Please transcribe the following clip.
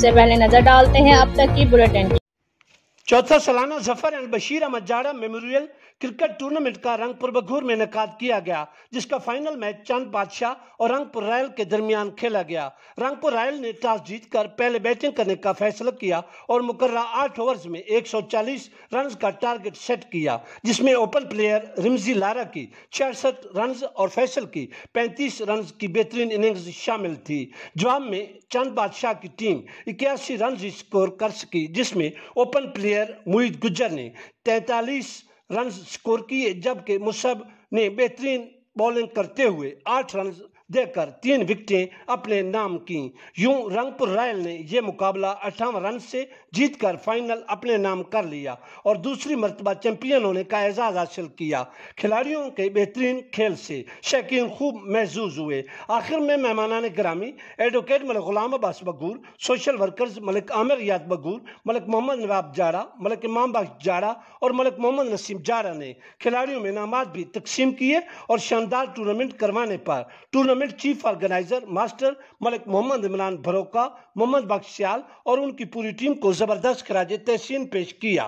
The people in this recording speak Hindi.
सबसे पहले नजर डालते हैं अब तक की बुलेटिन। चौथा सालाना जफर एंड बशीर अहमद जाड़ा मेमोरियल क्रिकेट टूर्नामेंट का रंगपुर बघूर में इनेकाद किया गया, जिसका फाइनल मैच चंद बादशाह और रंगपुर रॉयल के दरमियान खेला गया। रंगपुर रॉयल ने टॉस जीतकर पहले बैटिंग करने का फैसला किया और मुकर्ररा 8 ओवर्स में 140 रन का टारगेट सेट किया, जिसमें ओपन प्लेयर रिमजी लारा की 66 रन और फैसल की 35 रन की बेहतरीन इनिंग्स शामिल थी। जवाब में चंद बादशाह की टीम 81 रन स्कोर कर सकी, जिसमें ओपन प्लेयर मुईद गुज्जर ने 43 रन स्कोर किए, जबकि मुसब ने बेहतरीन बॉलिंग करते हुए 8 रन देकर 3 विकेटें अपने नाम की। यूं रंगपुर रॉयल ने यह मुकाबला 58 रन से जीतकर फाइनल अपने नाम कर लिया और दूसरी मर्तबा चैंपियन होने का एजाज हासिल किया। खिलाड़ियों के बेहतरीन खेल से शौकीन खूब महजूज हुए। आखिर में मेहमानान गिरामी advocate Malik Ghulam Abbas Bagoor, social workers Malik Aamir Riyad Bagoor, Malik Mohammad Nawab Jara, Malik इमाम बख्श जाड़ा और मलिक मोहम्मद नसीम जाड़ा ने खिलाड़ियों में इनामात भी तकसीम किए और शानदार टूर्नामेंट करवाने पर tournament chief organiser master Malik Mohammad Imran Bharoka, Mohammad Bakhsh Sial और उनकी पूरी टीम को जबरदस्त खराज तहसीन पेश किया।